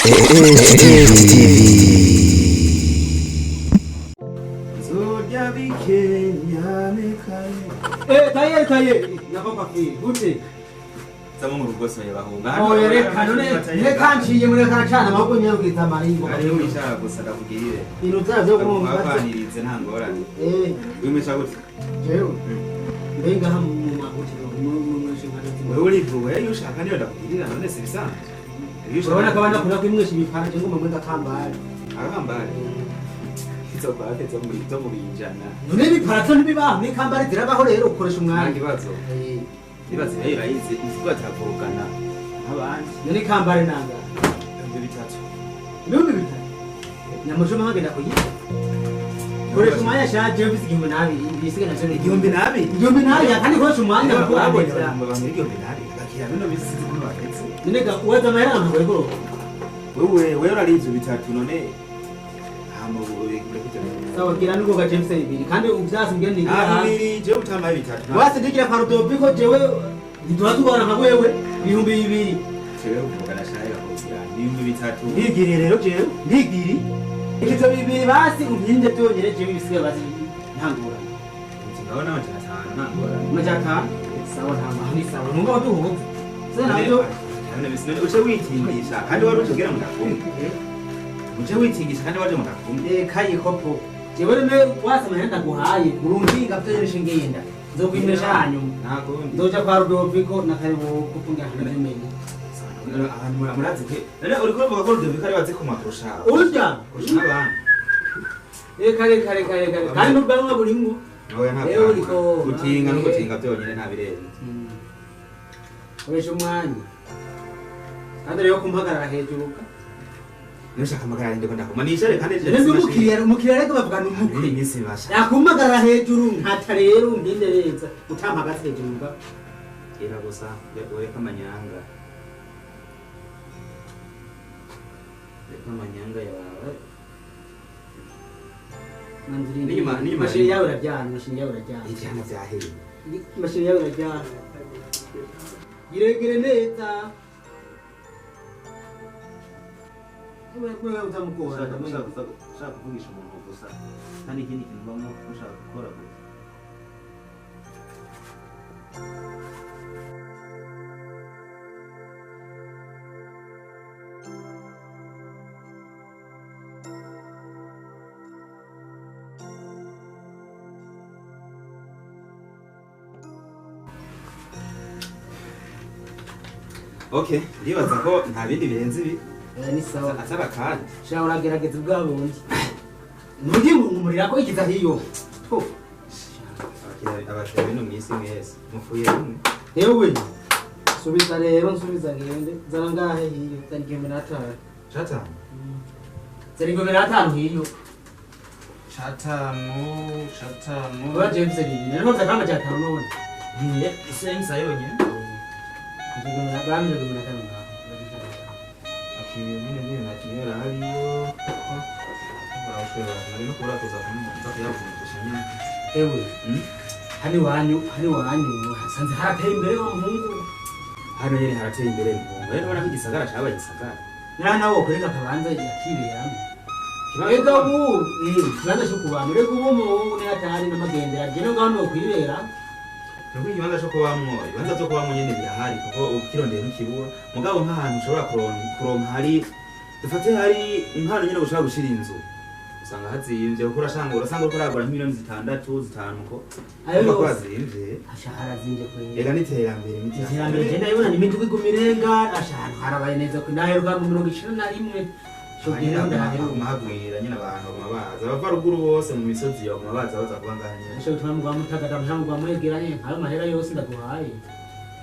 STV. Taye nakopa ki gute Sama mu rugo soye bahunga oh reka none reka nciye muri kacana mako nyayo kitamari ngo ari urisha gusada kugirire inota zo kumva bavanirize nta ngorane wimesha gute jewe mbenga hamu makuti mu shingana wewe urivuwe yushaka niyo ndakugirira none se bisanzwe urabona ko abana kura kwimwesha ibipara cyo ngoma mwenda kambare akambare izo kwake zo mu binjana none ibipara nibibaho ni kambare zirabaho rero ukoresha umwanya ikibazo ibaze rero irayize izwa tavurukana abandi none kambare nanga ibyo bitatu nyamusho mahagenda kuyi koresha umwanya shaje bizigimwe nabi bisigana cyo igihumbi nabi kandi koresha umwanya ko abonera abantu igihumbi nabi bakira bino bisize kuno bagetse none ga uwaza mahera ntabwo wewe urari ibyo bitatu none sawa kila nuko ga James ibiri kandi ubyasi ngende ngira ibiri je utamaye bitatu wase ndigira paruto biko jewe nditwatugana nka wewe bihumbi bibiri jewe uvugana shaya kugira ibihumbi bitatu ndigiri rero jewe ndigiri ikizo bibiri basi ubyinde byongere jewe ibisiga basi ntangura ngabona amajana 5 ntangura majaka sawa ntamahani sawa nunga waduhuza sena nabyo none bisine uce witingisha kandi wari utubwira mugakumwe uje witingisha kandi waje mugakumwe kayi kopo jewe ne wasama yenda guhaye urundinga byo ngenda nzokwimesha hanyuma nakundi ndoja kwa Rudoviko na karibu kufunga hano n'imenya abantu murazi ke rero uri kuvuga ko Rudoviko ari bazi kumakurusha urya abantu kare kandi ubwanwa burimwo oya ntabwo gutinga no gutinga byonyine nta birere uresha umwanya kandi rero kumpagarara hejuru ka nishaka amagarara ndiko ndakumanisha reka kandi umukiriya reka bavugana umukuri iminsi basha yakumagarara hejuru nkata rero mbindereza utampagaze hejuru ka era gusa yagoye kamanyanga reka manyanga yawe ni mashini yawe urabyana ibyana byaheye mashini yawe urabyana giregere neza wewe utamukora ushaka kuvugisha umuntu gusa kandi ikindi kintu bamwe ushaka gukora okay ndibaza ko nta bindi birenze ibi ni sawa asaba kandi shaho uragerageza ubwabundi nudi umurira ko ikiza hiyo abakiriya bino mwisi mwese mufuye rumwe yewe subiza rero nsubiza ngende zara ngahe hiyo zari 15 chatanu zari 15 hiyo chatanu wa James ni rero zakama chatanu none niye isensa yonyine ndio na bamwe ndio mnataka mimi natumia haliyo barashobora nari no kura kuza kuyavunjisha nyine ewe hani wanyu hasanze harateye imbere wa muhungu hano yene harateye imbere muhungu rero bana kigisagara cyaba gisagara nana wo kureka kabanza yakiberamo ega bu kibanza cyo kubantu reko uwo muhungu ne atari n'amagendera je no ngano kwibera nuko ikibanza cyo kubamwo ibanza cyo kubamwo nyene birahari kuko ukirondeye n'ikibura mugabo nk'ahantu ushobora kuronka hari dufate hari nk'ahantu nyene ushobora gushira inzu usanga hazimvye kuko urasanga uragura nk'imiliyoni 6-5 ko ayo kwazimvye ashahara zinje kwe ega niterambere niterambere je ndabona ni mintu kwigumirenga ashahara harabaye neza ko ndaheruka mu 2021 shobora ndaheruka mahagwira nyene abantu baza bava ruguru bose mu misozi yo baza kubanganya cyo twamugwa mutagata mhamugwa mwegeranye ayo mahera yose ndaguhaye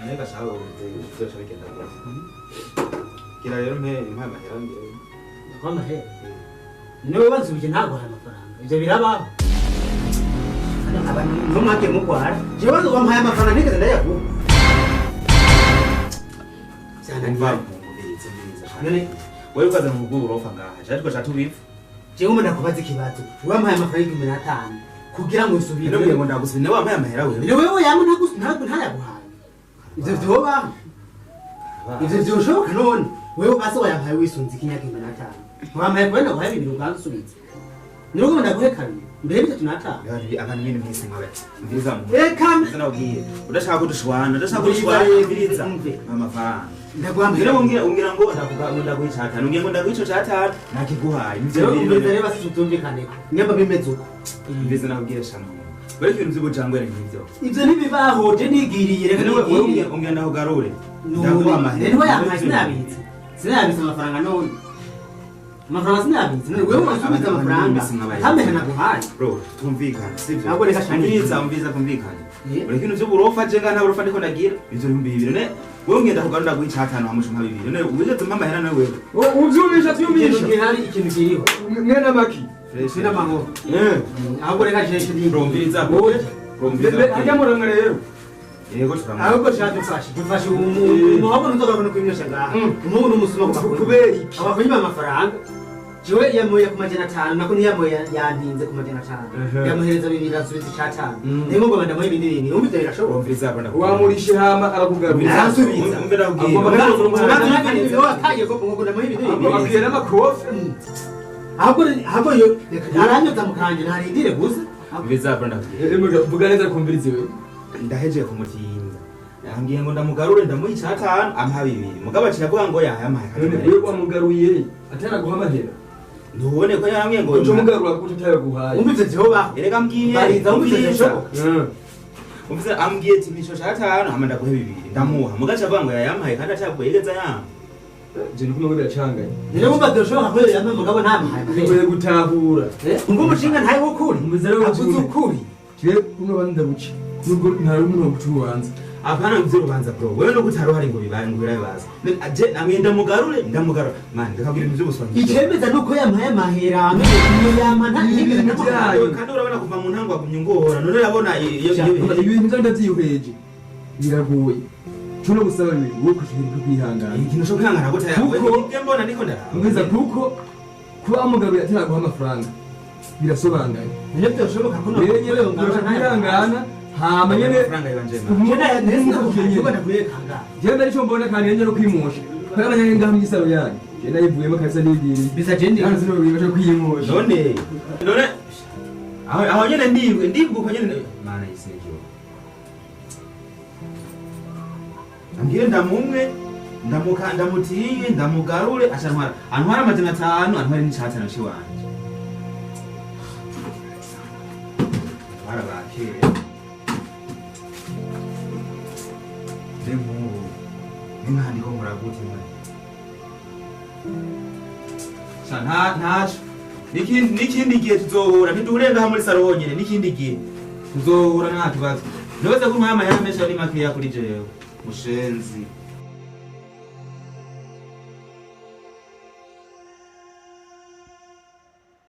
nega shaho byose bigenda gose kira rero impa mahera ngire kwa mahera niwe bansubije ntago hari amafaranga ivyo birabaho abantu no make mukwara jewe wampaye amafaranga nigeze ndayakuba cyane mva mu mubitse neza wewe ukaza mu bwuru urofa ngaha cyariko cyatubivu jewe umuntu akubaza ikibazo wampaye amafaranga 15 kugira ngo usubire rero ngo ndagusubire wampaye amahera wewe ni wewe yamu ntayaguhaye ivyo vyoba ivyo vyoshoboka none wewe basi wayampaye wisunze ikinyaka 5 wampaye kwenda kwa 2 ugansubiza nirugo ndaguhe kabiri mbere bitatu natanga abantu nyine mwese mwabe mviriza mu reka nabwiye udashaka kudushwana mviriza amafaranga ndagwambira ungira ngo ndaguha cyatanu ungira ngo ndaguha ico cyatanu nakiguhaye rero rero basi tutumvikane nyamba bimeze uko mviriza nabwira shano bari ibintu by'ubujangwe n'ibyo ivyo ntibibaho je nigiriye reka nigiriye ungira ndaho garure ndaguha amahera rero yampaye sinabitse amafaranga none amafaranga sinabitse none wewe wasubiza amafaranga hamena naguhaye bro tumvikana sivyo ntabwo reka shanyiriza mviriza kumvikana bari ibintu by'uburofa je nga nta burofa ndiko ndagira ivyo 200 ne wewe ngenda kugarura ndaguha icyatanu amusha nka 200 ne uje tumpa amahera nawe wewe uvyumisha tuyumisha gihari ikintu kiriho mwena maki sina mahoro ahubwo reka jeshe ndi mviriza ajya muranga rero yego turama ahubwo dufashe umuntu wabona uzogaruka no kwimyosha ngaha umuntu n'umusuma kubera iki abakunyima amafaranga jewe yamuye ku majana 5 nako niyamuye yandinze ku majana 5 yamuhereza 2 asubiza icyatanu niyo ngo bandamuye ibindi bintu umvise birashoboka mviriza abana wamurishe hama arakugarura arasubiza umvira ubwiye wataye ko ngo ndamuye ibindi bintu akwiye n'amakofi ahubwo yo aranyota mukanje ntarindire gusa mviriza abana ubwiye vuga neza kumvirize we ndaheje kumutinda yambwiye ngo ndamugarure ndamuha icyatanu ampa 2 mugabo aciye avuga ngo yahaye none wewe wamugaruye ataraguha amahera ntubone ko yambwiye ngo uco mugarura kuko utayaguhaye umvise jehoba erega mbwiye bariza umvise jeshoboka umvise ambwiye ati misho cyatanu hama ndaguhe 2 ndamuha mugaca avuga ngo yayampaye kandi acavuye yigeza yamba je ndikuno ngo biracanganye rero umva doshoboka ko yamwe mugabo ntamahaye ugiye gutahura ngo umushinga ntaye wukuri umuzere avuze ukuri je uno banda buci nubwo ntari umuntu gucubanza apana mvise urubanza bro wewe no gutaro hari ngo birabaza je namwenda ndamugarura man ndakabwira ibintu by'ubuswanyi icemeza nuko yampaye amahera amwe yama ntigeze byayo kandi urabona kuva mu ntango agumye ngora none urabona ibintu ndavyihweje biragoye cyo gusaba ibintu wo kushirika kwihangana ikintu cyo kwihangana gutaya wewe mbona ndiko ndara kuko kuba amugaruye ataraguha amafaranga birasobangaye niyo byoshoboka ko rero nyene kwihangana hama nyene genda icyo mbona kandi yenge no kwimosha kandi abanyenge ngaha mu gisaro yanyu genda yivuyemo kabisa nibwiri bisa jendi kandi zino bibasha kwimosha none aho nyene ndibwo nyene mana isejo ambire ndamumwe ndamutiye ndamugarure ashantwara antwara amajana 5 antwara n'icatanu ciwanje barabakire demu nimandi ko muraguti mwe ntaco n'ikindi gihe tuzohura ntiturenga muri saro honyene n'ikindi gihe tuzohura nta kibazo ndoze ko umwama yamesha ari makeya kuri jewe mushenzi